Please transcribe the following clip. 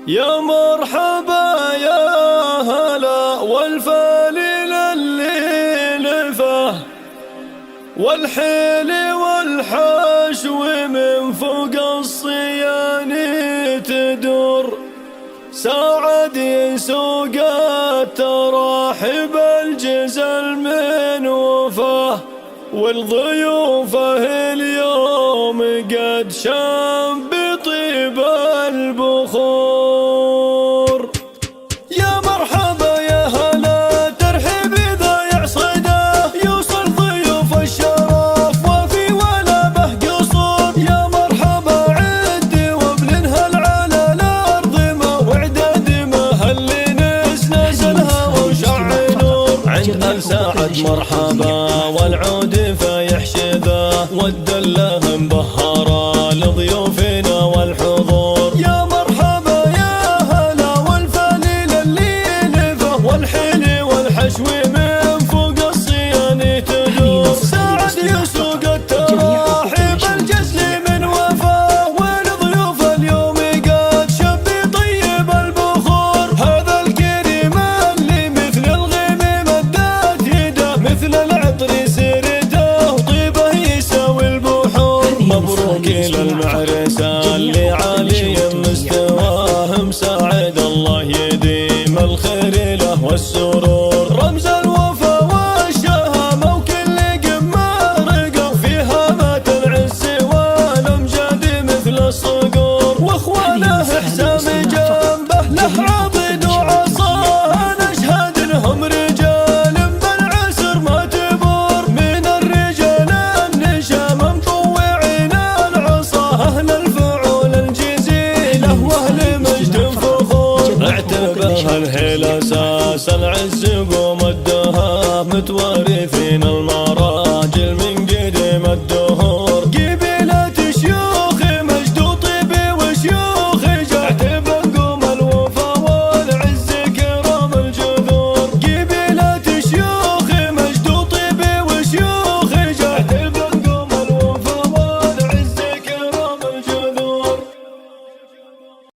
يا مرحبا يا هلا والفالي اللي لفه والحيل والحشو من فوق الصيان تدور ساعد يسوق التراحب الجزل من وفاه والضيوفه اليوم قد شام بطيب البخور. يا مرحبا يا هلا ترحب إذا يعصده يوصل ضيوف الشرف وفي ولا به قصور. يا مرحبا عد وبلنهل على الأرض ما وعدد ما اللي نزلها وشع نور عند الساعد مرحبا والعود فيحشده والدله مبهره لضيوفنا والحضور. يا مرحبا يا هلا والفليل اللي لفه والحيل والحشو من فوق الصيان تدور ساعد يسوق التراحب الجزل من وفاه والضيوف اليوم قد شب طيب البخور. هذا الكريم اللي مثل الغيم مدات يده مثل العطر سرده وطيبه يساوي البحور. مبروك للمعرسه اللي عالي مستواه مساعد الله يديم الخير له والسرور. رمز الوفا والشهامه وكل قمه رقوا فيها مات العز والامجاد مثل الصقور. واخوانه حسام جنبه له عضد وعصاه نشهد لهم رجال بالعسر ما تبور. من الرجال النشام مطوعين العصا اهل الفعول الجزيله واهل مجد فخور. اعتبرها الهيل اساس العز قوم الدهاء متوارثين